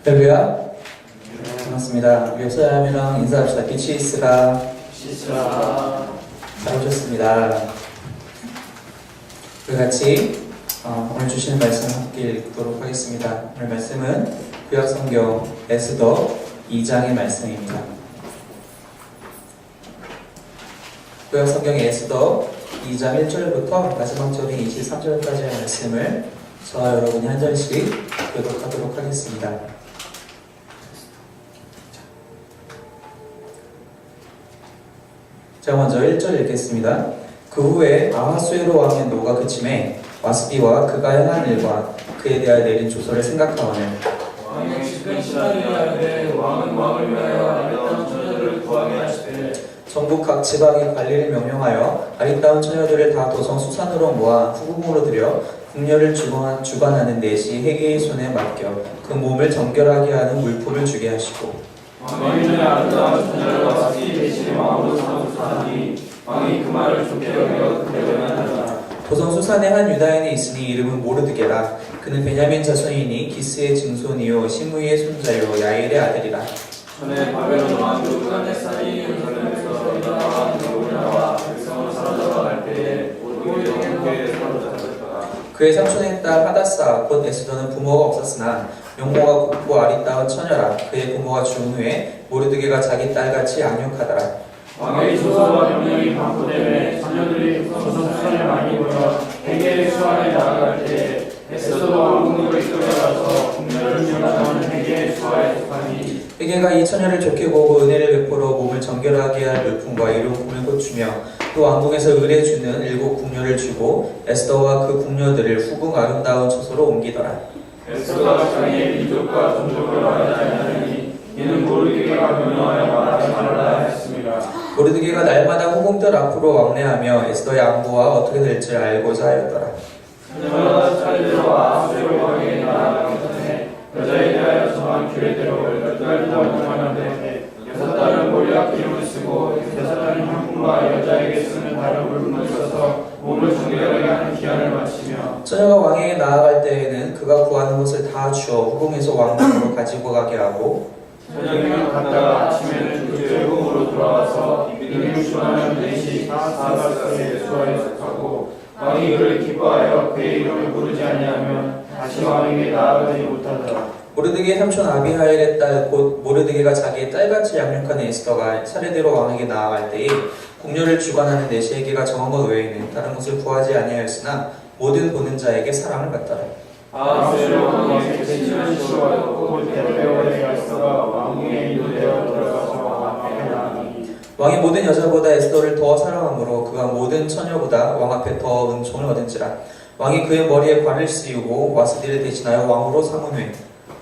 할렐루야. 반갑습니다. 우리 옆사람이랑 인사합시다. 비치스가 잘 오셨습니다. 우리 같이 오늘 주시는 말씀 함께 읽도록 하겠습니다. 오늘 말씀은 구약성경 에스더 2장의 말씀입니다. 구약성경 에스더 2장 1절부터 마지막 절인 23절까지의 말씀을 저와 여러분이 한 절씩 교독하도록 하겠습니다. 자, 먼저 1절 읽겠습니다. 그 후에 아하수에로 왕의 노가 그침에 와스디와 그가 행한 일과 그에 대하여 내린 조서를 생각하오늘 왕의 시큰 시나리오하되 왕은 왕을 위하여 아리따운 처녀들을 구하게 하시되 전국 각 지방의 관리를 명령하여 아리따운 처녀들을 다 도성 수산으로 모아 후궁으로 들여 궁녀를 주관하는 내시 해계의 손에 맡겨 그 몸을 정결하게 하는 물품을 주게 하시고 왕이 눈에 아름다운 처녀를 와스디 대신에 왕으로 삼으사니 왕이 그 말을 좋게 여겨 그대로 하더라. 도성 수산에 한 유다인이 있으니 이름은 모르드게라. 그는 베냐민 자손이니 기스의 증손이요 시므이의 손자요 야일의 아들이라. 전에 바벨론 왕 느부갓네살이 예루살렘에서 이방한 들어오려 나와 백성으로 사로잡아 갈 때에 모르게 영국에 사로잡았더라. 그의 삼촌의 딸 하다사 곧 에스더는 부모가 없었으나 용모가 곱고 아리따운 처녀라. 그의 부모가 죽은 후에 모르드게가 자기 딸같이 양육하더라. 왕의 조서와 명령이 반포되매 처녀들이 도성 수산에 많이 모여 해계의 수하에 나아갈 때에 에스더도 왕궁으로 이끌려가서 궁녀를 주관하는 해계의 수하에 속하니 해계가 이 처녀를 좋게 보고 은혜를 베풀어 몸을 정결하게 할 물품과 이름을 고주며 또 왕궁에서 의뢰 주는 7 궁녀를 주고 에스더와 그 궁녀들을 후궁 아름다운 처소로 옮기더라. 에스더가 자기의 민족과 종족을 말하지 아니하니 이는 모르드게가 명령하여 말하지 말라 했습니다. 모르드게가 날마다 후궁들 앞으로 왕래하며 에스더의 안부와 어떻게 될지 알고자 하였더라. 그녀가 차례대로 아하수에로 왕에게 나아가기 전에 여자에 대하여 정한 규례대로 10달을 명령하는데 6달은 모략 기름을 쓰고 6달은 향품과 여자에게 쓰는 다른 물품을 써서 몸을 정결하게 하는 기한을 마치며 처녀가 왕에게 나아갈 때에는 그가 구하는 것을 다 주어 후궁에서 왕궁으로 가지고 가게 하고 저녁에는 갔다가 아침에는 그 제국으로 돌아와서 이름을 주하는 내시 사사스의 수하에 속하고 왕이 그를 기뻐하여 그의 이름을 부르지 아니하면 다시 왕에게 나아가지 못하더라. 모르드게의 삼촌 아비하일의 딸 곧 모르드게가 자기의 딸같이 양육한 에스더가 차례대로 왕에게 나아갈 때에 궁녀를 주관하는 내시에게가 정한 것 외에는 다른 것을 구하지 아니하였으나 모든 보는 자에게 사랑을 받더라. 아하수에로 왕의 대신을 시도하였고 대배오의 에스더가 왕궁에 인도되어 들어가서 왕 앞에 나아가니 왕이 모든 여자보다 에스더를 더 사랑하므로 그가 모든 처녀보다 왕 앞에 더 은총을 얻은지라. 왕이 그의 머리에 관을 씌우고 와스디를 대신하여 왕으로 삼은 후에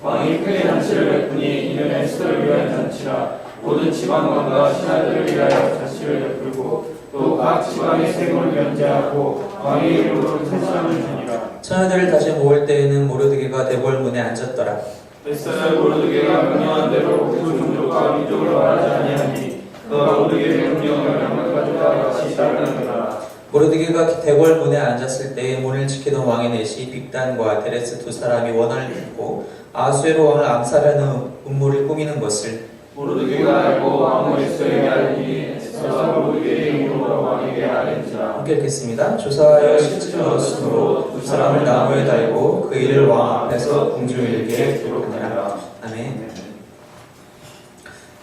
왕이 크게 잔치를 베푸니 이는 에스더를 위한 잔치라. 모든 지방관과 신하들을 위하여 잔치를 베풀고 또 각 지방의 세금을 면제하고 왕의 이름으로 세상을 주니라. 처녀들을 다시 모을 때에는 모르드게가 대궐문에 앉았더라. 에스더는 모르드게가 명령한 대로 그 종족과 민족을 말하지 아니하니 그가 모르드게의 명령을 양면 가족과 같이 따르는도다. 모르드게가 대궐문에 앉았을 때에 문을 지키던 왕의 내시 빅단과 데레스 2 사람이 원한을 듣고 아하수에로 왕을 암살하는 음모를 꾸미는 것을 모르드게가 알고 왕은 에스더에게 알리니 에스더가 모르드게의 이름으로 왕에게 알린지라. 함께 읽겠습니다. 조사하여 실직을 얻었으므로 2 사람을 나무에 달고 그 일을 왕 앞에서 궁중일기에 기록하니라. 아멘.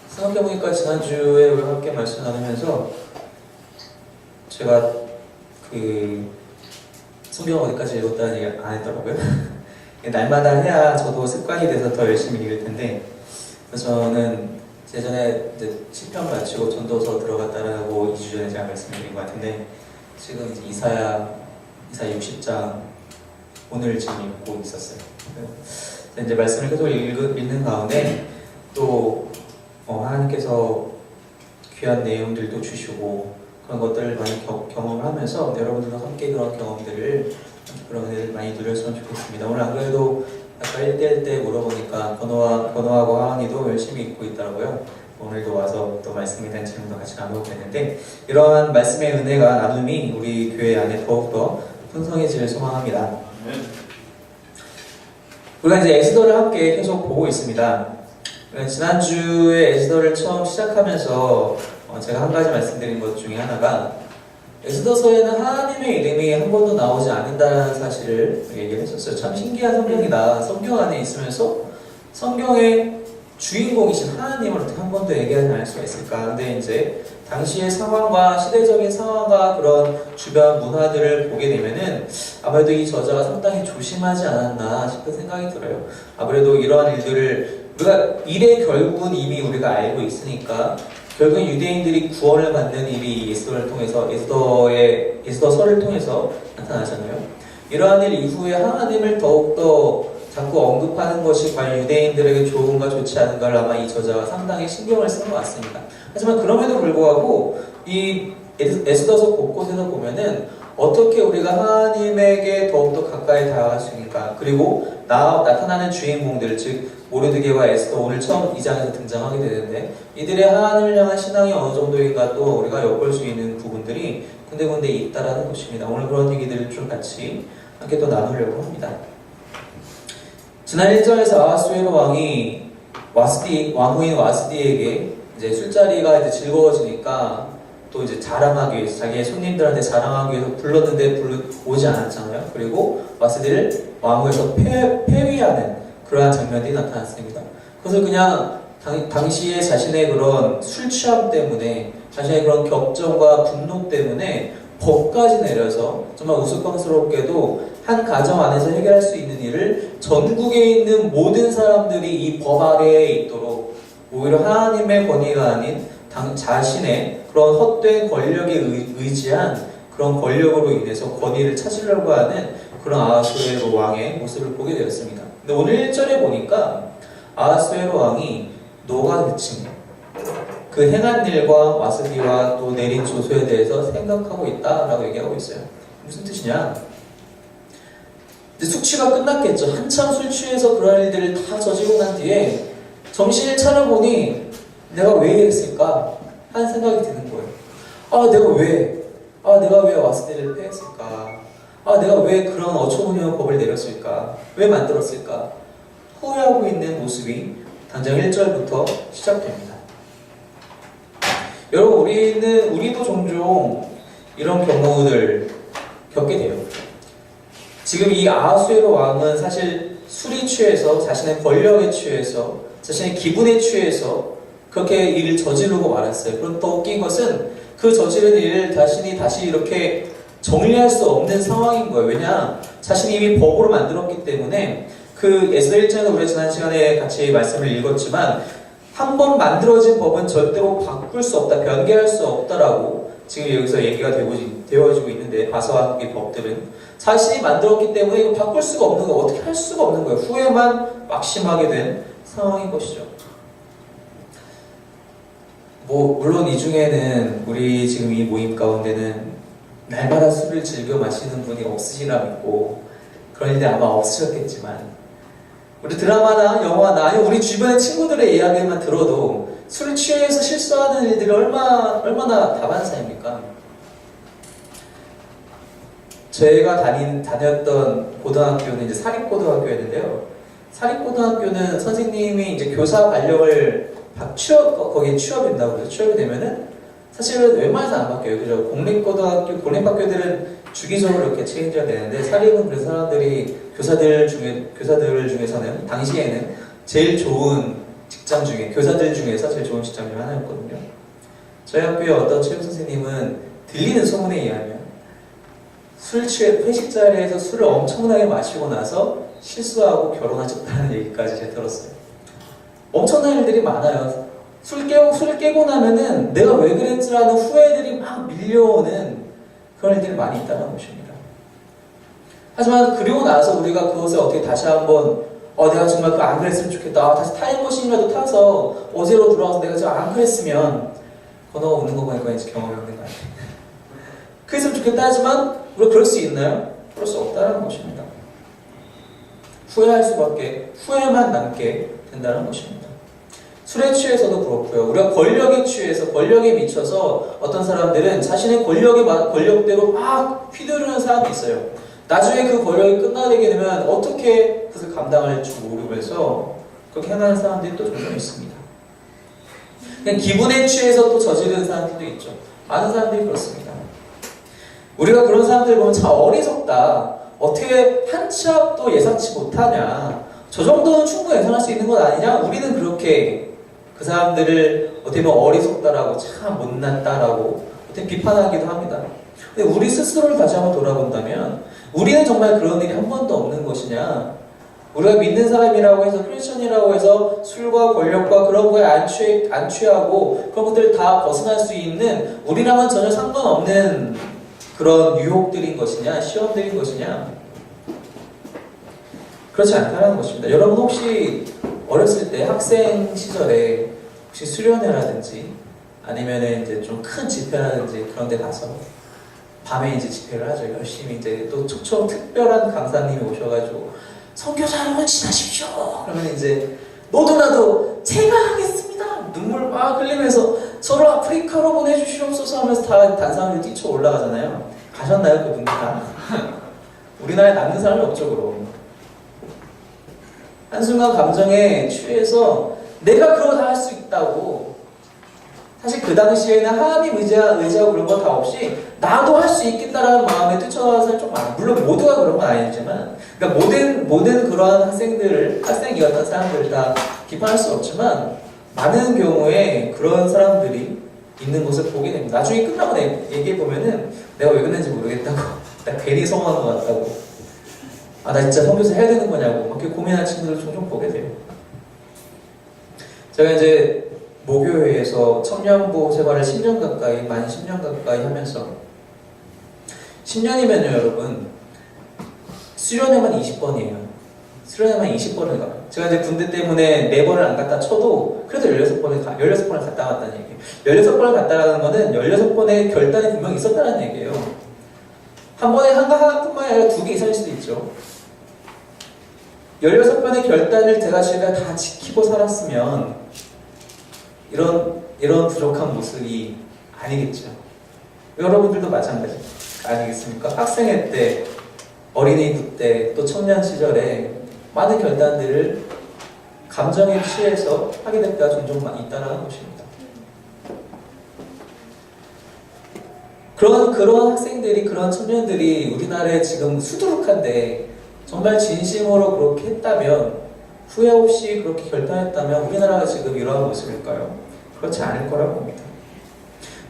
생각해보니까 지난주에 우리 함께 말씀 나누면서 제가 성경 어디까지 읽었다는 얘기 안 했더라고요. 날마다 해야 저도 습관이 돼서 더 열심히 읽을 텐데, 그래서 저는 예전에 시편 마치고 전도서 들어갔다라고 2주 전에 제가 말씀드린 것 같은데, 지금 이제 이사야 60장 오늘 지금 읽고 있었어요. 이제 말씀을 계속 읽는 가운데 또 하나님께서 귀한 내용들도 주시고 그런 것들을 많이 경험을 하면서 여러분들과 함께 그런 경험들을 그런 은혜를 많이 누렸으면 좋겠습니다. 오늘 안 그래도 아까 1대1 때 물어보니까 건호하고 하은이도 열심히 읽고 있더라고요. 오늘도 와서 또 말씀에 대한 질문도 같이 나누게 됐는데 이러한 말씀의 은혜가 나눔이 우리 교회 안에 더욱더 풍성해지길 소망합니다. 우리가 이제 에스더를 함께 계속 보고 있습니다. 지난주에 에스더를 처음 시작하면서 제가 한 가지 말씀드린 것 중에 하나가 에스더서에는 하나님의 이름이 한 번도 나오지 않는다는 사실을 얘기를 했었어요. 참 신기한 성경이다. 성경 안에 있으면서 성경의 주인공이신 하나님을 어떻게 한 번도 얘기하지 않을 수가 있을까? 근데 이제 당시의 상황과 시대적인 상황과 그런 주변 문화들을 보게 되면은 아무래도 이 저자가 상당히 조심하지 않았나 싶은 생각이 들어요. 아무래도 이러한 일들을 우리가 일의 결국은 이미 우리가 알고 있으니까 결국 유대인들이 구원을 받는 일이 에스더를 통해서 에스더서를 통해서 나타나잖아요. 이러한 일 이후에 하나님을 더욱더 자꾸 언급하는 것이 과연 유대인들에게 좋은가 좋지 않은가를 아마 이 저자가 상당히 신경을 쓴 것 같습니다. 하지만 그럼에도 불구하고 이 에스더서 곳곳에서 보면은 어떻게 우리가 하나님에게 더욱더 가까이 다가갈 수 있을까? 그리고 나타나는 주인공들, 즉 모르드게와 에스더 오늘 처음 2장에서 등장하게 되는데 이들의 하나님을 향한 신앙이 어느 정도인가 또 우리가 엿볼 수 있는 부분들이 군데군데 있다라는 것입니다. 오늘 그런 얘기들을 좀 같이 함께 또 나누려고 합니다. 지난 1절에서 아하수에로 왕이 왕후인 와스디에게 이제 술자리가 이제 즐거워지니까 또 이제 자랑하기 위해서 자기의 손님들한테 자랑하기 위해서 불렀는데 오지 않았잖아요. 그리고 와스디를 왕후에서 폐위하는 그러한 장면이 나타났습니다. 그것을 그냥 당시에 자신의 그런 술 취함 때문에 자신의 그런 격정과 분노 때문에 법까지 내려서 정말 우스꽝스럽게도 한 가정 안에서 해결할 수 있는 일을 전국에 있는 모든 사람들이 이 법 아래에 있도록 오히려 하나님의 권위가 아닌 자신의 그런 헛된 권력에 의지한 그런 권력으로 인해서 권위를 찾으려고 하는 그런 아하수에로 왕의 모습을 보게 되었습니다. 근데 오늘 1절에 보니까 아하수에로 왕이 노가 그친 그 행한 일과 와스디와 또 내린 조소에 대해서 생각하고 있다라고 얘기하고 있어요. 무슨 뜻이냐? 숙취가 끝났겠죠. 한참 술 취해서 그런 일들을 다 저지르고 난 뒤에 정신을 차려보니 내가 왜 이랬을까? 하는 생각이 드는 거예요. 내가 왜 와스디를 폐했을까? 내가 왜 그런 어처구니없는 법을 내렸을까? 왜 만들었을까? 후회하고 있는 모습이 당장 1절부터 시작됩니다. 여러분, 우리도 종종 이런 경우들 겪게 돼요. 지금 이 아하수에로 왕은 사실 술이 취해서 자신의 권력에 취해서 자신의 기분에 취해서 그렇게 일을 저지르고 말았어요. 그런데 더 웃긴 것은 그 저지른 일을 자신이 다시 이렇게 정리할 수 없는 상황인 거예요. 왜냐? 자신이 이미 법으로 만들었기 때문에 그 에스더 1장에서 우리가 지난 시간에 같이 말씀을 읽었지만 한 번 만들어진 법은 절대로 바꿀 수 없다, 변개할 수 없다라고 지금 여기서 얘기가 되어지고 있는데 바사왕국의 법들은 자신이 만들었기 때문에 이거 바꿀 수가 없는 거예요. 어떻게 할 수가 없는 거예요. 후회만 막심하게 된 상황인 것이죠. 물론 이 중에는 우리 지금 이 모임 가운데는 날마다 술을 즐겨 마시는 분이 없으시라 믿고 그런 일이 아마 없으셨겠지만 우리 드라마나 영화나 아니면 우리 주변의 친구들의 이야기만 들어도 술을 취해서 실수하는 일들이 얼마나 다반사입니까? 제가 다녔던 고등학교는 이제 사립고등학교였는데요. 사립고등학교는 선생님이 이제 교사 발령을 거기에 취업된다고 그래서 취업이 되면은 사실은 웬만해서 안 바뀌어요. 그죠? 공립학교들은 주기적으로 이렇게 책임져야 되는데 사립은 그래서 사람들이 교사들 중에서는 당시에는 제일 좋은 직장 중에 교사들 중에서 제일 좋은 직장 중에 하나였거든요. 저희 학교의 어떤 체육 선생님은 들리는 소문에 의하면 술 취해 회식 자리에서 술을 엄청나게 마시고 나서 실수하고 결혼하셨다는 얘기까지 제가 들었어요. 엄청난 일들이 많아요. 술 깨고 나면은 내가 왜 그랬지라는 후회들이 막 밀려오는 그런 일들이 많이 있다는 것입니다. 하지만 그리고 나서 우리가 그것을 어떻게 다시 한번 내가 정말 그거 안 그랬으면 좋겠다. 다시 타임머신이라도 타서 어제로 돌아와서 내가 지금 안 그랬으면 건너가 오는 거 보니까 이제 경험이 없는 거 같아요. 그랬으면 좋겠다 하지만 우리가 그럴 수 있나요? 그럴 수 없다는 것입니다. 후회할 수밖에 후회만 남게 된다는 것입니다. 술에 취해서도 그렇고요. 우리가 권력에 취해서 권력에 미쳐서 어떤 사람들은 자신의 권력대로 막 휘두르는 사람이 있어요. 나중에 그 권력이 끝나게 되면 어떻게 그것을 감당할지 모르면서 그렇게 행하는 사람들이 또 종종 있습니다. 그냥 기분에 취해서 또 저지르는 사람들도 있죠. 많은 사람들이 그렇습니다. 우리가 그런 사람들 보면 참 어리석다. 어떻게 한 치 앞도 예상치 못하냐. 저 정도는 충분히 예상할 수 있는 것 아니냐. 우리는 그렇게 그 사람들을 어떻게 보면 어리석다라고 참 못났다라고 어떻게 비판하기도 합니다. 근데 우리 스스로를 다시 한번 돌아본다면 우리는 정말 그런 일이 한 번도 없는 것이냐. 우리가 믿는 사람이라고 해서 크리스천이라고 해서 술과 권력과 그런 거에 안 취하고 그런 것들을 다 벗어날 수 있는 우리랑은 전혀 상관없는 그런 유혹들인 것이냐, 시험들인 것이냐. 그렇지 않다는 것입니다. 여러분 혹시 어렸을 때 학생 시절에 혹시 수련회라든지 아니면은 이제 좀 큰 집회라든지 그런 데 가서 밤에 이제 집회를 하죠. 열심히 이제 또 초청 특별한 강사님이 오셔가지고 선교사 여러분 지나십시오. 그러면 이제 너도 나도 제가 하겠습니다. 눈물 막 흘리면서 저를 아프리카로 보내주시옵소서 하면서 다 단상으로 뛰쳐 올라가잖아요. 가셨나요 그분들 다? 우리나라에 남는 사람이 없죠 그럼. 한순간 감정에 취해서 내가 그거 다 할 수 있다고. 사실 그 당시에는 하나님 의지하고 그런 거 다 없이 나도 할 수 있겠다라는 마음에 뛰쳐나가는 사람이 좀 많아요. 물론 모두가 그런 건 아니지만, 그러니까 모든 그러한 학생이었던 사람들을 다 비판할 수 없지만 많은 경우에 그런 사람들이 있는 것을 보게 됩니다. 나중에 끝나고 얘기해 보면은 내가 왜 그랬는지 모르겠다고, 나 괜히 성공한 것 같다고, 아 나 진짜 선교사 해야 되는 거냐고 막 이렇게 고민하는 친구들을 종종 보게 돼요. 제가 이제 모교회에서 청년부 생활을 10년 가까이, 만 10년 가까이 하면서 10년이면요 여러분 수련회만 20번이에요. 수련회만 20번을 가요. 제가 이제 군대 때문에 4번을 안 갔다 쳐도 그래도 16번을 갔다 왔다는 얘기예요. 16번을 갔다라는 거는 16번의 결단이 분명히 있었다는 얘기예요. 한 번에 하나뿐만이 아니라 2개 이상일 수도 있죠. 16번의 결단을 제가 다 지키고 살았으면 이런 부족한 모습이 아니겠죠. 여러분들도 마찬가지 아니겠습니까? 학생회 때, 어린이부 때, 또 청년 시절에 많은 결단들을 감정에 취해서 하게 될 때가 종종 있다는 것입니다. 그런 학생들이, 그런 청년들이 우리나라에 지금 수두룩한데 정말 진심으로 그렇게 했다면, 후회 없이 그렇게 결단했다면 우리나라가 지금 이러한 모습일까요? 그렇지 않을 거라고 봅니다.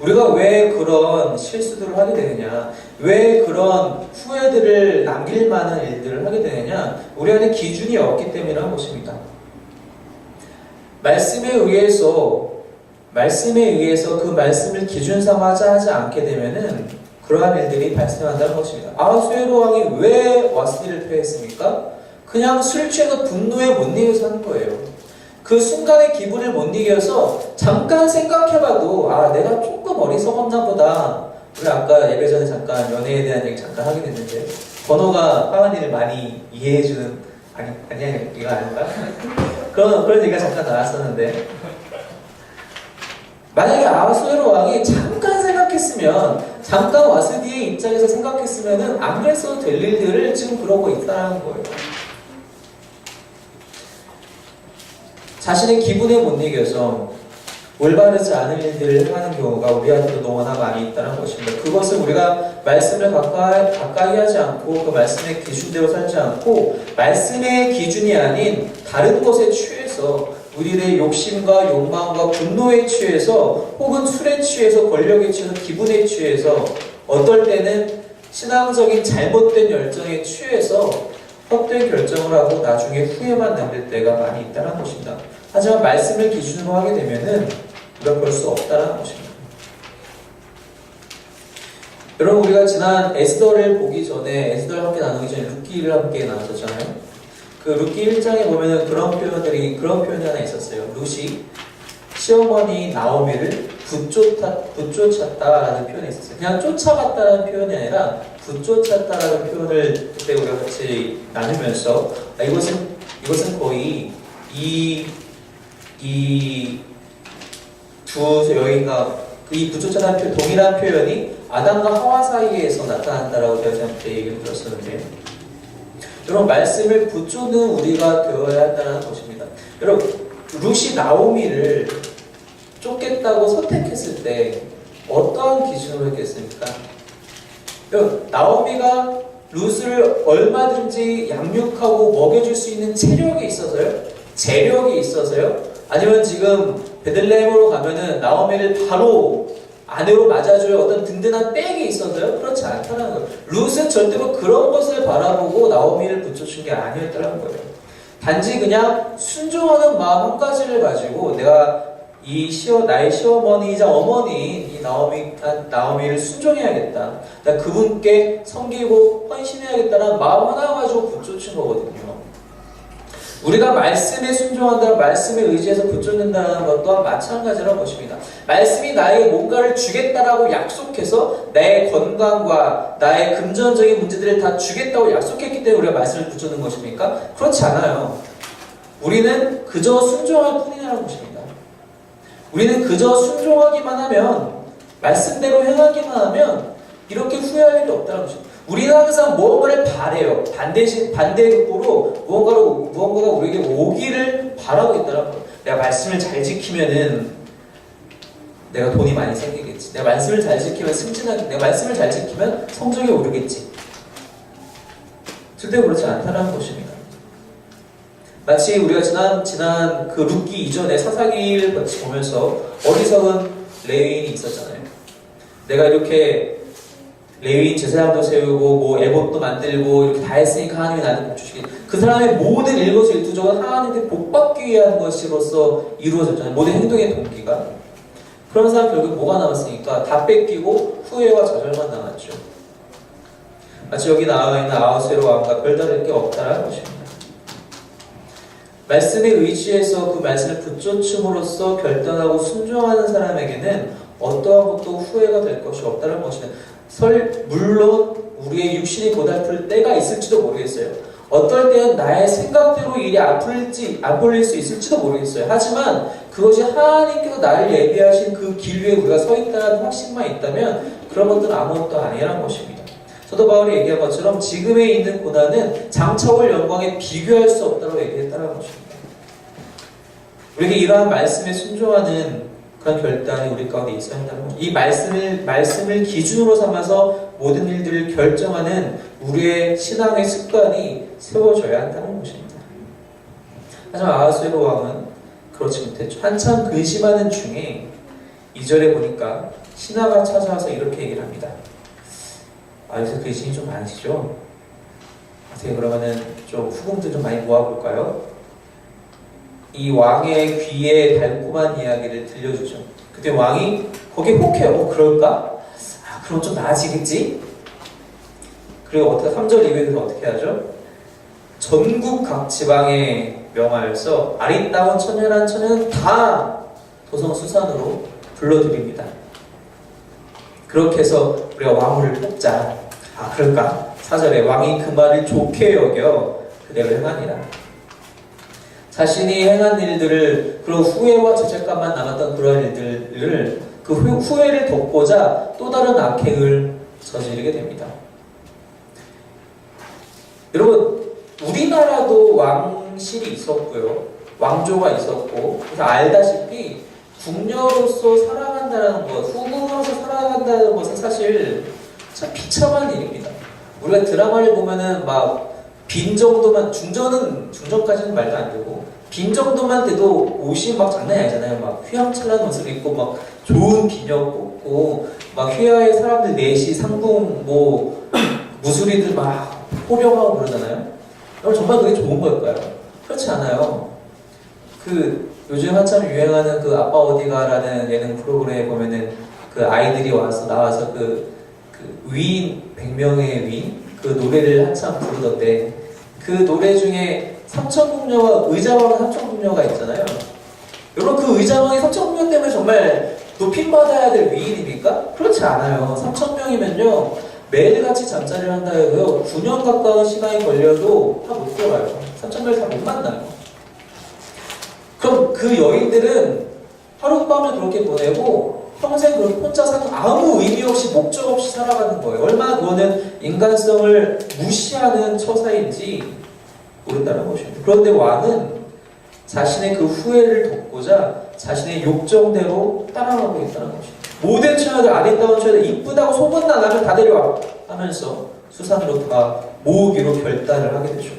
우리가 왜 그런 실수들을 하게 되느냐, 왜 그런 후회들을 남길 만한 일들을 하게 되느냐, 우리 안에 기준이 없기 때문이라는 것입니다. 말씀에 의해서 그 말씀을 기준 삼아서 하지 않게 되면은 그러한 일들이 발생한다는 것입니다. 아하수에로 왕이 왜 와스디를 패했습니까? 그냥 술 취해서 분노에 못 이겨서 하는 거예요. 그 순간의 기분을 못 이겨서 잠깐 생각해봐도 아 내가 조금 어리석었나 보다. 우리 아까 예배 전에 잠깐 연애에 대한 얘기 잠깐 하긴 했는데 번호가 하은이를 많이 이해해주는 아니야 이거 아닌가? 그런 얘기가 잠깐 나왔었는데 만약에 아하수에로 왕이 잠깐 생각했으면, 잠깐 와스디의 입장에서 생각했으면은 안 그랬어도 될 일들을 지금 그러고 있다는 거예요. 자신의 기분에 못 이겨서 올바르지 않은 일들을 하는 경우가 우리한테도 너무나 많이 있다는 것입니다. 그것을 우리가 말씀을 가까이 하지 않고 그 말씀의 기준대로 살지 않고 말씀의 기준이 아닌 다른 것에 취해서 우리의 욕심과 욕망과 분노에 취해서 혹은 술에 취해서 권력에 취해서 기분에 취해서 어떨 때는 신앙적인 잘못된 열정에 취해서 헛된 결정을 하고 나중에 후회만 남길 때가 많이 있다는 것입니다. 하지만 말씀을 기준으로 하게 되면은 우리가 볼 수 없다는 것입니다. 여러분 우리가 지난 에스더를 보기 전에 에스더를 함께 나누기 전에 룻기를 함께 나눴었잖아요. 그 룻기 1장에 보면은 그런 표현이 하나 있었어요. 룻이 시어머니 나오미를 붙쫓았다라는 표현이 있었어요. 그냥 쫓아갔다라는 표현이 아니라 붙쫓았다라는 표현을 그때 우리가 같이 나누면서 이것은 거의 이 두 여인과 이 붙쫓았다는 동일한 표현이 아담과 하와 사이에서 나타난다라고 제가 때 얘기를 들었었는데, 여러분 말씀을 붙잡는 우리가 되어야 한다는 것입니다. 여러분 룻이 나오미를 쫓겠다고 선택했을 때 어떠한 기준으로 했겠습니까? 여러분 나오미가 룻을 얼마든지 양육하고 먹여줄 수 있는 체력이 있어서요? 재력이 있어서요? 아니면 지금 베들레헴으로 가면은 나오미를 바로 아내로 맞아줘야 어떤 든든한 백이 있어서요? 그렇지 않다는 거예요. 룻은 절대로 그런 것을 바라보고 나오미를 붙여준 게 아니었다는 거예요. 단지 그냥 순종하는 마음 한 가지를 가지고 내가 나의 시어머니이자 어머니인 이 나오미를 순종해야겠다. 내가 그분께 섬기고 헌신해야겠다는 마음 하나 가지고 붙여준 거거든요. 우리가 말씀에 순종한다는 말씀에 의지해서 붙잡는다는 것 또한 마찬가지라는 것입니다. 말씀이 나에게 뭔가를 주겠다라고 약속해서 나의 건강과 나의 금전적인 문제들을 다 주겠다고 약속했기 때문에 우리가 말씀을 붙잡는 것입니까? 그렇지 않아요. 우리는 그저 순종할 뿐이라는 것입니다. 우리는 그저 순종하기만 하면, 말씀대로 행하기만 하면 이렇게 후회할 일이 없다는 것입니다. 우리는 항상 무언가를 바래요. 반대급부로 무언가가 우리에게 오기를 바라고 있다는 거예요. 내가 말씀을 잘 지키면은 내가 돈이 많이 생기겠지. 내가 말씀을 잘 지키면 승진하겠지. 내가 말씀을 잘 지키면 성적이 오르겠지. 절대 그렇지 않다는 것입니다. 마치 우리가 지난 그 룻기 이전에 사사기를 같이 보면서 어리석은 레위인이 있었잖아요. 내가 이렇게 레위인 제사장도 세우고 뭐 에봇도 만들고 이렇게 다 했으니까 하나님이 나한테 복 주시겠지. 그 사람의 모든 일거수일투족은 하나님께 복받기 위한 것으로서 이루어졌잖아요. 모든 행동의 동기가. 그런 사람 결국 뭐가 남았으니까 다 뺏기고 후회와 좌절만 남았죠. 마치 여기 나와 있는 아하수에로 왕과 별다를 게 없다라는 것입니다. 말씀에 의지해서 그 말씀을 붙여줌으로써 결단하고 순종하는 사람에게는 어떠한 것도 후회가 될 것이 없다는 것입니다. 물론 우리의 육신이 고달플 때가 있을지도 모르겠어요. 어떨 때는 나의 생각대로 일이 안 풀릴 수 있을지도 모르겠어요. 하지만 그것이 하나님께서 나를 예비하신 그 길 위에 우리가 서 있다는 확신만 있다면 그런 것들은 아무것도 아니라는 것입니다. 사도 바울이 얘기한 것처럼 지금에 있는 고난은 장차 올 영광에 비교할 수 없다고 얘기했다는 것입니다. 우리에게 이러한 말씀에 순종하는 그런 결단이 우리 가운데 있어야 한다는 것입니다. 이 말씀을 기준으로 삼아서 모든 일들을 결정하는 우리의 신앙의 습관이 세워져야 한다는 것입니다. 하지만 아하수에로 왕은 그렇지 못했죠. 한참 근심하는 중에 2절에 보니까 신하가 찾아와서 이렇게 얘기를 합니다. 요새 근심이 좀 많으시죠? 어떻게 그러면은 좀 후궁들 좀 많이 모아볼까요? 이 왕의 귀에 달콤한 이야기를 들려주죠. 그때 왕이 거기에 혹해요. 그럴까? 그럼 좀 나아지겠지? 그리고 어떻게 3절 이후에는 어떻게 하죠? 전국 각 지방에 명하여서 아리따운 처녀란 처녀는 다 도성수산으로 불러드립니다. 그렇게 해서 우리가 왕후를 뽑자. 그럴까? 4절에 왕이 그 말을 좋게 여겨 그대로 행하니라. 자신이 행한 일들을, 그리고 후회와 죄책감만 남았던 그런 일들을, 그 후회를 덮고자 또 다른 악행을 저지르게 됩니다. 여러분, 우리나라도 왕실이 있었고요, 왕조가 있었고, 그래서 알다시피 궁녀로서 살아간다는 것, 후궁으로서 살아간다는 것은 사실 참 비참한 일입니다. 우리가 드라마를 보면은 막 빈 정도만, 중전까지는 말도 안 되고, 빈 정도만 돼도 옷이 막 장난이 아니잖아요. 막 휘황찬란한 옷을 입고, 막 좋은 비녀 뽑고, 막 휘하의 사람들 넷이 상궁, 뭐, 무술이들 막 호령하고 그러잖아요. 여러분, 정말 그게 좋은 걸까요? 그렇지 않아요. 요즘 한참 유행하는 그 아빠 어디가라는 예능 프로그램에 보면은 그 아이들이 나와서 위인, 100명의 위인? 그 노래를 한참 부르던데, 그 노래 중에 삼천궁녀와 의자왕 삼천궁녀가 있잖아요. 여러분, 그 의자왕이 삼천궁녀 때문에 정말 높임받아야 될 위인입니까? 그렇지 않아요. 3,000명이면요 매일같이 잠자리를 한다 해도요 9년 가까운 시간이 걸려도 다 못 들어가요. 3,000명을 다 못 만나요. 그럼 그 여인들은 하룻밤을 그렇게 보내고 평생 그렇게 혼자 사는 아무 의미 없이 목적 없이 살아가는 거예요. 얼마나 그거는 인간성을 무시하는 처사인지 모른다는 것입니다. 그런데 왕은 자신의 그 후회를 덮고자 자신의 욕정대로 따라가고 있다는 것입니다. 모든 처녀들, 아리따운 처녀들, 이쁘다고 소문나 나면 다 데려와 하면서 수산으로 다 모으기로 결단을 하게 되죠.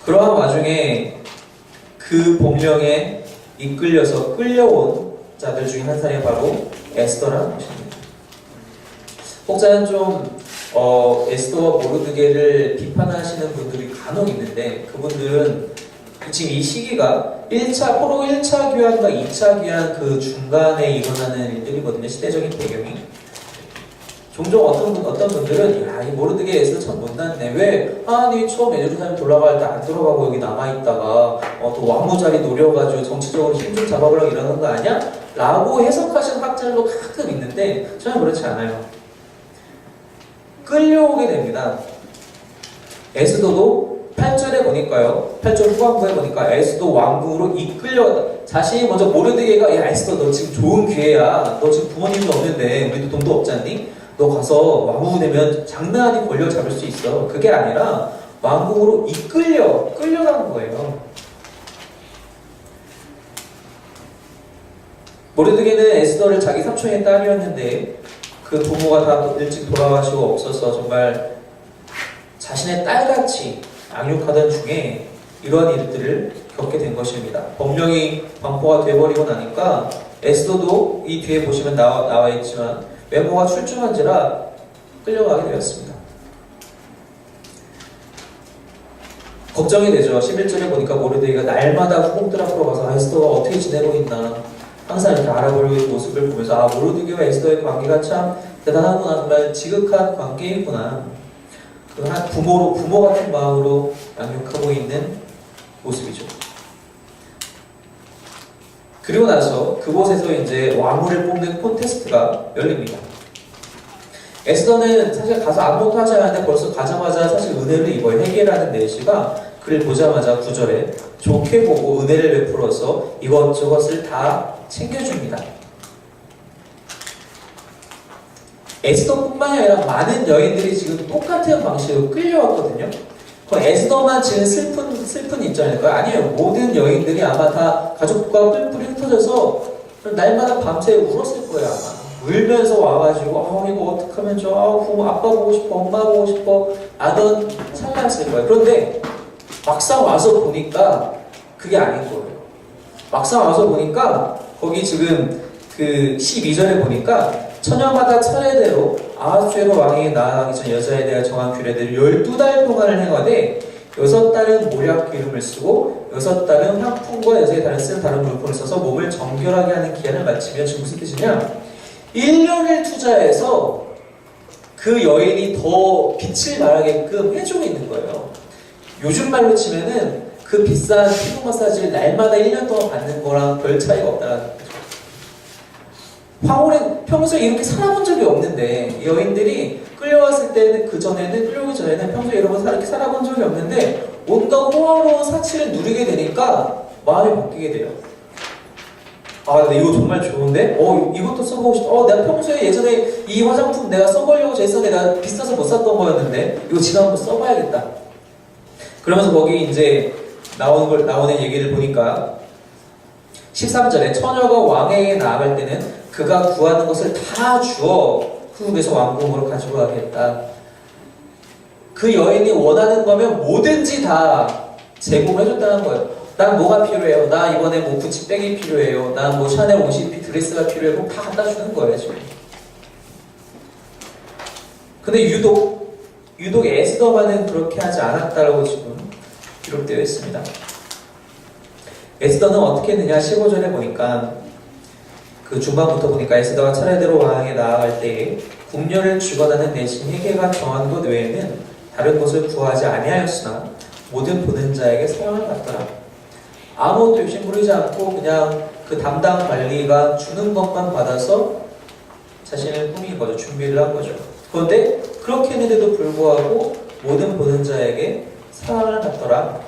그러한 와중에 그 법령에 이끌려서 끌려온 자들 중에 한 사람이 바로 에스더라는 것입니다. 혹자는 좀 에스더와 모르드게를 비판하시는 분들이 간혹 있는데, 그분들은 지금 이 시기가 포로 1차 귀환과 2차 귀환 그 중간에 일어나는 일들이거든요. 시대적인 배경이. 종종 어떤 분들은 야, 이 모르드게 에스더 참 못났네. 왜 하나님이 처음 예루살렘 돌아갈 때 안 돌아가고 여기 남아있다가 또 왕후 자리 노려가지고 정치적으로 힘 좀 잡아보려고 이러는 거 아니야? 라고 해석하시는 학자들도 가끔 있는데 저는 그렇지 않아요. 끌려오게 됩니다. 에스더도 8절에 보니까요, 8절 후반부에 보니까 에스더 왕궁으로 자신이 먼저 모르드게가 야 에스더 너 지금 좋은 기회야. 너 지금 부모님도 없는데 우리도 돈도 없지 않니? 너 가서 왕후 되면 장난 아닌 권력 잡을 수 있어. 그게 아니라 왕궁으로 끌려가는 거예요. 모르드게는 에스더를 자기 삼촌의 딸이었는데 그 부모가 다 일찍 돌아가시고 없어서 정말 자신의 딸같이 양육하던 중에 이러한 일들을 겪게 된 것입니다. 법령이 반포가 돼버리고 나니까 에스더도 이 뒤에 보시면 나와 있지만 외모가 출중한지라 끌려가게 되었습니다. 걱정이 되죠. 11절에 보니까 모르드게가 날마다 후궁들 앞으로 가서 에스더가 어떻게 지내고 있나 항상 이렇게 알아보려는 모습을 보면서 모르드게와 에스더의 관계가 참 대단하구나, 정말 지극한 관계이구나, 그 한 부모 같은 마음으로 양육하고 있는 모습이죠. 그리고 나서 그곳에서 이제 왕후를 뽑는 콘테스트가 열립니다. 에스더는 사실 가서 아무것도 하지 않았는데 벌써 가자마자 사실 은혜를 입어요. 헤게라는 내시가 그를 보자마자 9절에 좋게 보고 은혜를 베풀어서 이것저것을 다 챙겨줍니다. 에스더뿐만이 아니라 많은 여인들이 지금 똑같은 방식으로 끌려왔거든요. 에스더만 지금 슬픈 입장일까요? 아니에요. 모든 여인들이 아마 다 가족과 뿔뿔이 흩어져서 날마다 밤새 울었을 거예요. 아마 울면서 와가지고 이거 어떡하면 좋아, 아빠 보고 싶어, 엄마 보고 싶어 하던 찰나였을 거예요. 그런데 막상 와서 보니까 그게 아닌 거예요. 막상 와서 보니까 거기 지금 그 12절에 보니까 처녀마다 차례대로 아하수에로 왕에게 나아가기 전 여자에 대한 정한 규례들을 12달 동안을 행하되 6달은 모략 기름을 쓰고 6달은 향품과 여자의 다른 물품을 써서 몸을 정결하게 하는 기한을 마치며, 지금 무슨 뜻이냐? 1년을 투자해서 그 여인이 더 빛을 발하게끔 해주고 있는 거예요. 요즘 말로 치면은 그 비싼 피부 마사지를 날마다 1년 동안 받는 거랑 별 차이가 없다는 거죠. 황홀은 평소에 이렇게 살아본 적이 없는데, 여인들이 끌려왔을 때는 끌려오기 전에는 평소에 이렇게 살아본 적이 없는데 온갖 호화로운 사치를 누리게 되니까 마음이 바뀌게 돼요. 근데 이거 정말 좋은데? 이것도 써보고 싶다. 내가 평소에 예전에 이 화장품 내가 써보려고 했었는데 내가 비싸서 못 샀던 거였는데 이거 지금 한번 써봐야겠다. 그러면서 거기 이제 나오는 얘기를 보니까 13절에 처녀가 왕에게 나아갈 때는 그가 구하는 것을 다 주어 후국에서 왕궁으로 가지고 가겠다. 그 여인이 원하는 거면 뭐든지 다 제공을 해줬다는 거예요. 난 뭐가 필요해요? 나 이번에 뭐 구찌백이 필요해요. 난 뭐 샤넬 옷이 드레스가 필요해요. 다 갖다 주는 거예요, 지금. 근데 유독 에스더만은 그렇게 하지 않았다라고 지금 기록되어 있습니다. 에스더는 어떻게 했느냐? 15절에 보니까 그 중반부터 보니까 에스더가 차례대로 왕에게 나아갈 때에 궁녀를 주관하는 대신 헤게가 정한 것 외에는 다른 것을 구하지 아니하였으나 모든 보는 자에게 사랑을 받더라. 아무것도 욕심 부리지 않고 그냥 그 담당 관리가 주는 것만 받아서 자신을 꾸민 거죠. 준비를 한 거죠. 그런데 그렇게 했는데도 불구하고 모든 보는 자에게 사랑을 받더라.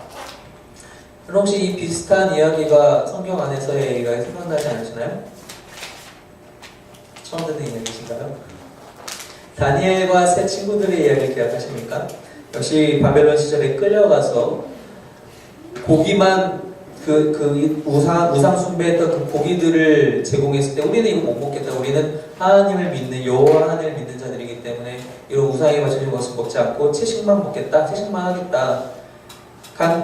그럼 혹시 이 비슷한 이야기가 성경 안에서의 얘기가 생각나지 않으시나요? 처음 듣는 이야기신가요? 다니엘과 세 친구들의 이야기 기억하십니까? 역시 바벨론 시절에 끌려가서 고기만 우상 숭배했던 그 고기들을 제공했을 때 우리는 이거 못 먹겠다. 우리는 하나님을 믿는 여호와 하나님을 믿는 자들이기 때문에 이런 우상에 바쳐진 것을 먹지 않고 채식만 먹겠다. 채식만 하겠다.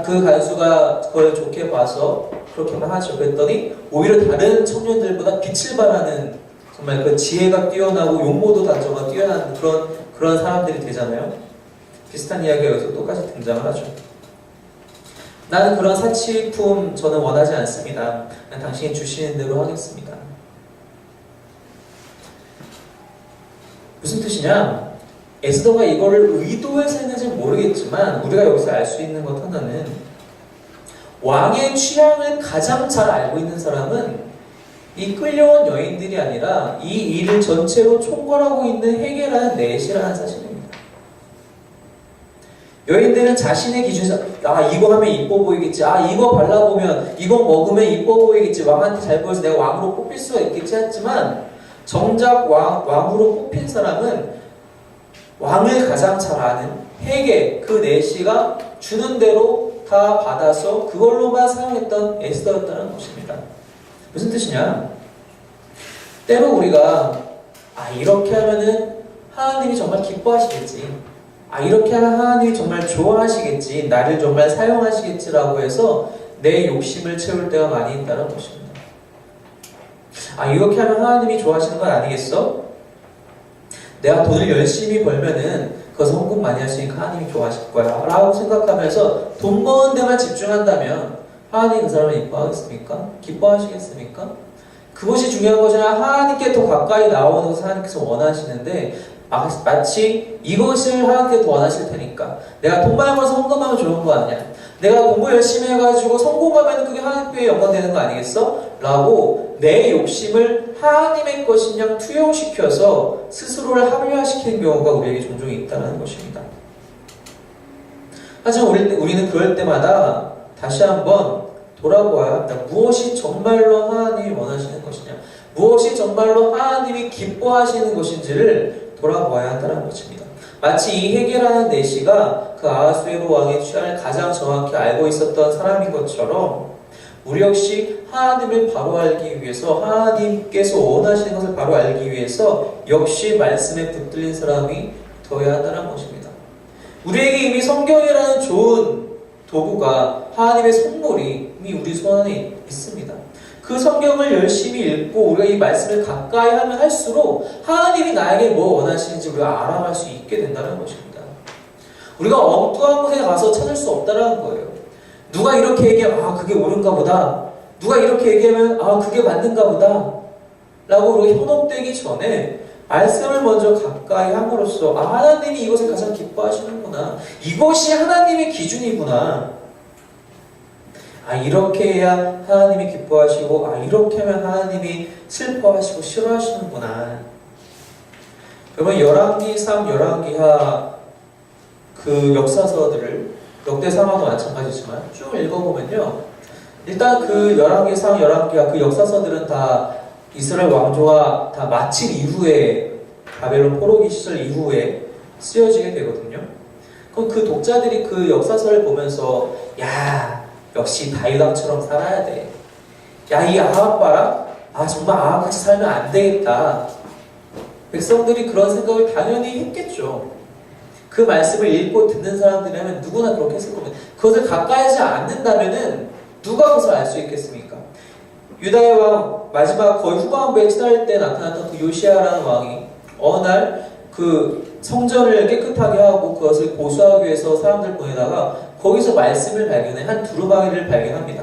그 간수가 그걸 좋게 봐서 그렇게만 하죠. 그랬더니 오히려 다른 청년들보다 빛을 발하는 정말 그 지혜가 뛰어나고 용모도 단정한 뛰어난 그런 사람들이 되잖아요. 비슷한 이야기가 여기서 똑같이 등장을 하죠. 나는 그런 사치품 저는 원하지 않습니다. 난 당신이 주시는 대로 하겠습니다. 무슨 뜻이냐? 에스더가 이거를 의도해서 했는지 모르겠지만 우리가 여기서 알 수 있는 것 하나는 왕의 취향을 가장 잘 알고 있는 사람은 이 끌려온 여인들이 아니라 이 일을 전체로 총괄하고 있는 헤게라는 넷이라는 사실입니다. 여인들은 자신의 기준에서 이거 하면 이뻐 보이겠지, 이거 발라보면 이거 먹으면 이뻐 보이겠지, 왕한테 잘 보여서 내가 왕으로 뽑힐 수가 있겠지 했지만 정작 왕으로 뽑힌 사람은 왕을 가장 잘 아는 헤게 그 넷이가 주는 대로 다 받아서 그걸로만 사용했던 에스더였다는 것입니다. 무슨 뜻이냐? 때로 우리가 이렇게 하면은 하나님이 정말 기뻐하시겠지, 이렇게 하면 하나님이 정말 좋아하시겠지, 나를 정말 사용하시겠지라고 해서 내 욕심을 채울 때가 많이 있다는 것입니다. 이렇게 하면 하나님이 좋아하시는 건 아니겠어? 내가 돈을 열심히 벌면은 그거 성공 많이 하시니까 하나님이 좋아하실 거야 라고 생각하면서 돈 버는 데만 집중한다면 하나님이 그 사람을 이뻐하겠습니까? 기뻐하시겠습니까? 그것이 중요한 것이 아니라 하나님께 더 가까이 나오는 것을 하나님께서 원하시는데 마치 이것을 하나님께 더 원하실 테니까 내가 돈 많이 벌어서 헌금하면 좋은 거 아니야? 내가 공부 열심히 해가지고 성공하면 그게 하나님께 영광되는 거 아니겠어? 라고 내 욕심을 하나님의 것인 양 투영시켜서 스스로를 합리화시키는 경우가 우리에게 종종 있다는 것입니다. 하지만 우리는 그럴 때마다 다시 한번 돌아보아야 합니다. 무엇이 정말로 하나님이 원하시는 것이냐, 무엇이 정말로 하나님이 기뻐하시는 것인지를 돌아보아야 한다는 것입니다. 마치 이 헤게라는 넷이가 그 아하수에로 왕의 취향을 가장 정확히 알고 있었던 사람인 것처럼 우리 역시 하나님을 바로 알기 위해서, 하나님께서 원하시는 것을 바로 알기 위해서 역시 말씀에 붙들린 사람이 되어야 한다는 것입니다. 우리에게 이미 성경이라는 좋은 도구가, 하나님의 선물이 이미 우리 손 안에 있습니다. 그 성경을 열심히 읽고 우리가 이 말씀을 가까이 하면 할수록 하나님이 나에게 뭐 원하시는지 우리가 알아갈 수 있게 된다는 것입니다. 우리가 엉뚱한 곳에 가서 찾을 수 없다는 거예요. 누가 이렇게 얘기하면 그게 옳은가 보다, 누가 이렇게 얘기하면 그게 맞는가 보다 라고 우리가 현혹되기 전에 말씀을 먼저 가까이 함으로써 하나님이 이것을 가장 기뻐하시는구나, 이것이 하나님의 기준이구나, 이렇게 해야 하나님이 기뻐하시고 이렇게 하면 하나님이 슬퍼하시고 싫어하시는구나. 여러분, 열왕기상, 열왕기하 그 역사서들을 역대상하도 마찬가지지만 쭉 읽어보면요, 일단 그 열왕기상, 열왕기하 그 역사서들은 다 이스라엘 왕조가 다 마칠 이후에, 바벨론 포로기 시절 이후에 쓰여지게 되거든요. 그럼 그 독자들이 그 역사서를 보면서 역시 다윗왕처럼 살아야 돼, 이 아합 봐라, 정말 아합같이 살면 안 되겠다, 백성들이 그런 생각을 당연히 했겠죠. 그 말씀을 읽고 듣는 사람들이라면 누구나 그렇게 했을 겁니다. 그것을 가까이 하지 않는다면은 누가 그것을 알 수 있겠습니까? 유다의 왕, 마지막 거의 후반부에 치달을 때 나타났던 그 요시아라는 왕이 어느 날 그 성전을 깨끗하게 하고 그것을 고수하기 위해서 사람들 보내다가 거기서 말씀을 발견해, 한 두루마기를 발견합니다.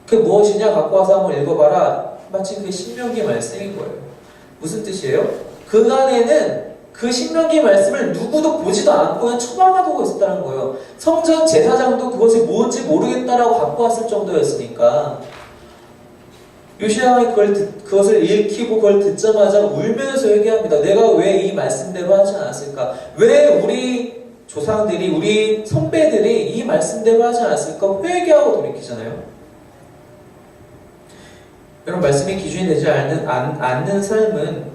그게 무엇이냐? 갖고 와서 한번 읽어봐라. 마치 그게 신명기 말씀인 거예요. 무슨 뜻이에요? 그간에는 그 신명기 말씀을 누구도 보지도 않고 그냥 처박아두고 있었다는 거예요. 성전 제사장도 그것이 뭔지 모르겠다라고 갖고 왔을 정도였으니까 요시야가 그것을 읽히고 그걸 듣자마자 울면서 회개합니다. 내가 왜 이 말씀대로 하지 않았을까? 왜 우리 조상들이 우리 선배들이 이 말씀대로 하지 않았을까 회개하고 돌이키잖아요. 이런 말씀이 기준이 되지 않는 삶은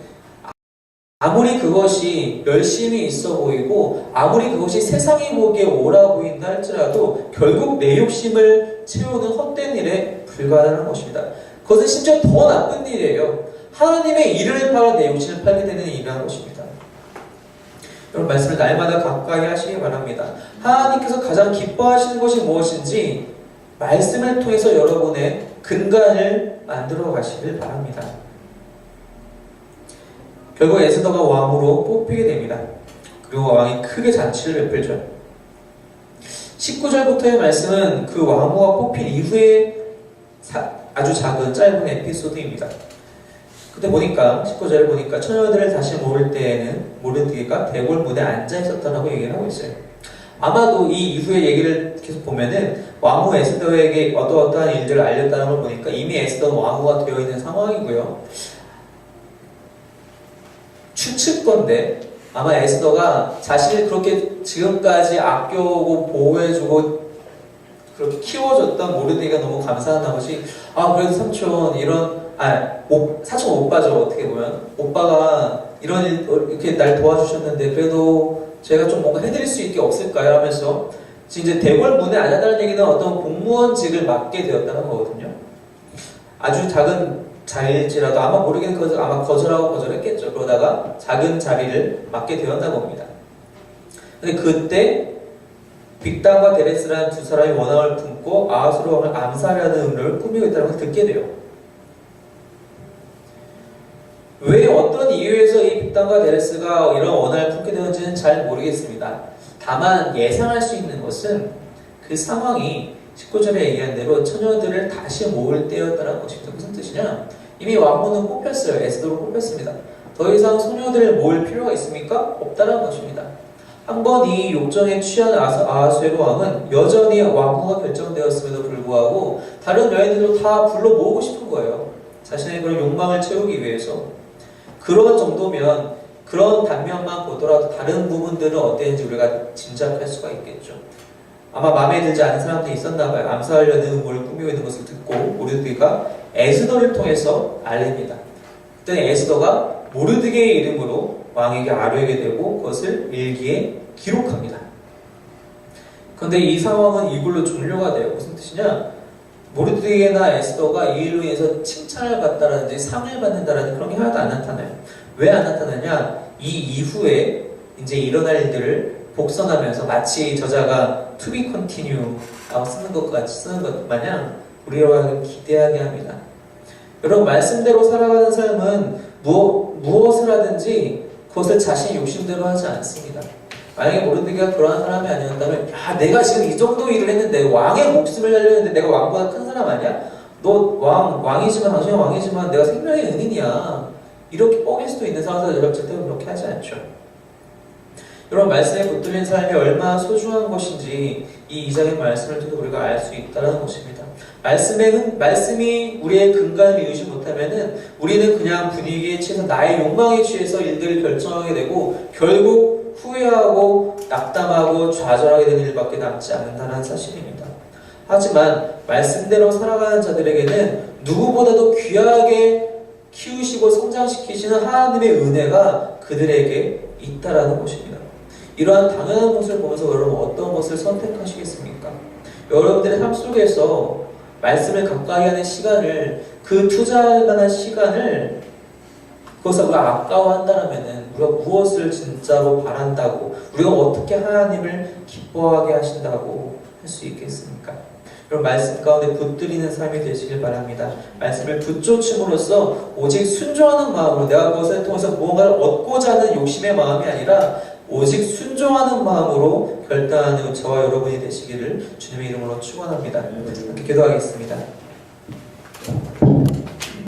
아무리 그것이 열심히 있어 보이고 아무리 그것이 세상이 보기에 옳아 보인다 할지라도 결국 내 욕심을 채우는 헛된 일에 불과하다는 것입니다. 그것은 심지어 더 나쁜 일이에요. 하나님의 일을 팔아 내 욕심을 팔게 되는 일이라는 것입니다. 여러분 말씀을 날마다 가까이 하시기 바랍니다. 하나님께서 가장 기뻐하시는 것이 무엇인지 말씀을 통해서 여러분의 근간을 만들어 가시길 바랍니다. 결국 에스더가 왕으로 뽑히게 됩니다. 그리고 왕이 크게 잔치를 베풀죠. 19절부터의 말씀은 그 왕후가 뽑힌 이후에 아주 작은 짧은 에피소드입니다. 그때 보니까 19절을 보니까 처녀들을 다시 모을 때에는 모르드게가 대궐 무대에 앉아 있었다라고 얘기를 하고 있어요. 아마도 이 이후의 얘기를 계속 보면은 왕후 에스더에게 어떠한 일들을 알렸다는 걸 보니까 이미 에스더는 왕후가 되어 있는 상황이고요. 추측건데 아마 에스더가 자신을 그렇게 지금까지 아껴오고 보호해주고 그렇게 키워줬던 모르드게가 너무 감사한 나머지 그래도 삼촌 사촌 오빠죠. 어떻게 보면 오빠가 이런 일 이렇게 날 도와주셨는데 그래도 제가 좀 뭔가 해드릴 수 있게 없을까요? 하면서 이제 대궐 문에 앉았다는 얘기는 어떤 공무원직을 맡게 되었다는 거거든요. 아주 작은 자리일지라도 아마 모르겠는 아마 거절했겠죠. 그러다가 작은 자리를 맡게 되었나 봅니다. 근데 그때 빅단과 데레스라는 두 사람이 원함을 품고 아하수르 왕을 암살하는 음료를 꾸미고 있다는 걸 듣게 돼요. 왜 어떤 이유에서 이 빅단과 데레스가 이런 원함을 품게 되는지는 잘 모르겠습니다. 다만 예상할 수 있는 것은 그 상황이 19절에 얘기한 대로 처녀들을 다시 모을 때였다는 것입니다. 무슨 뜻이냐? 이미 왕후는 뽑혔어요. 에스더로 뽑혔습니다. 더 이상 소녀들을 모을 필요가 있습니까? 없다는 것입니다. 한번 이 욕정에 취한 아하수에로 왕은 여전히 왕후가 결정되었음에도 불구하고 다른 여인들도 다 불러 모으고 싶은 거예요. 자신의 그런 욕망을 채우기 위해서. 그런 정도면 그런 단면만 보더라도 다른 부분들은 어땠는지 우리가 짐작할 수가 있겠죠. 아마 마음에 들지 않은 사람들이 있었나 봐요. 암살하려는 음모를 꾸미고 있는 것을 듣고 모르드게가 에스더를 통해서 알립니다. 그때 에스더가 모르드게의 이름으로 왕에게 아뢰게 되고 그것을 일기에 기록합니다. 그런데 이 상황은 이걸로 종료가 돼요. 무슨 뜻이냐? 모르드게나 에스더가 이 일로 인해서 칭찬을 받다라든지 상을 받는다라는 그런 게 하나도 안 나타나요. 왜 안 나타나냐? 이 이후에 이제 일어날 일들을 복선하면서 마치 저자가 to be continue 라고 쓰는 것 같이 쓰는 것 마냥 우리와 기대하게 합니다. 여러분 말씀대로 살아가는 삶은 무엇을 하든지 그것을 자신 욕심대로 하지 않습니다. 만약에 모르드게가 그러한 사람이 아니었다면 내가 지금 이 정도 일을 했는데 왕의 목숨을 살렸는데 내가 왕보다 큰 사람 아니야? 너 왕이지만 당신은 왕이지만 내가 생명의 은인이야. 이렇게 뻥일 수도 있는 상황에서 절대로 그렇게 하지 않죠. 여러분 말씀에 붙들린 삶이 얼마나 소중한 것인지 이 2장의 말씀을 통해 우리가 알 수 있다는 것입니다. 말씀이 우리의 근간을 이루지 못하면은 우리는 그냥 분위기에 취해서 나의 욕망에 취해서 일들을 결정하게 되고 결국 후회하고 낙담하고 좌절하게 되는 일밖에 남지 않는다는 사실입니다. 하지만 말씀대로 살아가는 자들에게는 누구보다도 귀하게 키우시고 성장시키시는 하나님의 은혜가 그들에게 있다라는 것입니다. 이러한 당연한 것을 보면서 여러분 어떤 것을 선택하시겠습니까? 여러분들의 삶 속에서 말씀을 가까이 하는 시간을 그 투자할 만한 시간을 그것을 우리가 아까워한다면 우리가 무엇을 진짜로 바란다고 우리가 어떻게 하나님을 기뻐하게 하신다고 할 수 있겠습니까? 여러분 말씀 가운데 붙들리는 삶이 되시길 바랍니다. 말씀을 붙쫓음으로써 오직 순종하는 마음으로 내가 그것을 통해서 무언가를 얻고자 하는 욕심의 마음이 아니라 오직 순종하는 마음으로 결단하는 저와 여러분이 되시기를 주님의 이름으로 축원합니다. 함께 기도하겠습니다.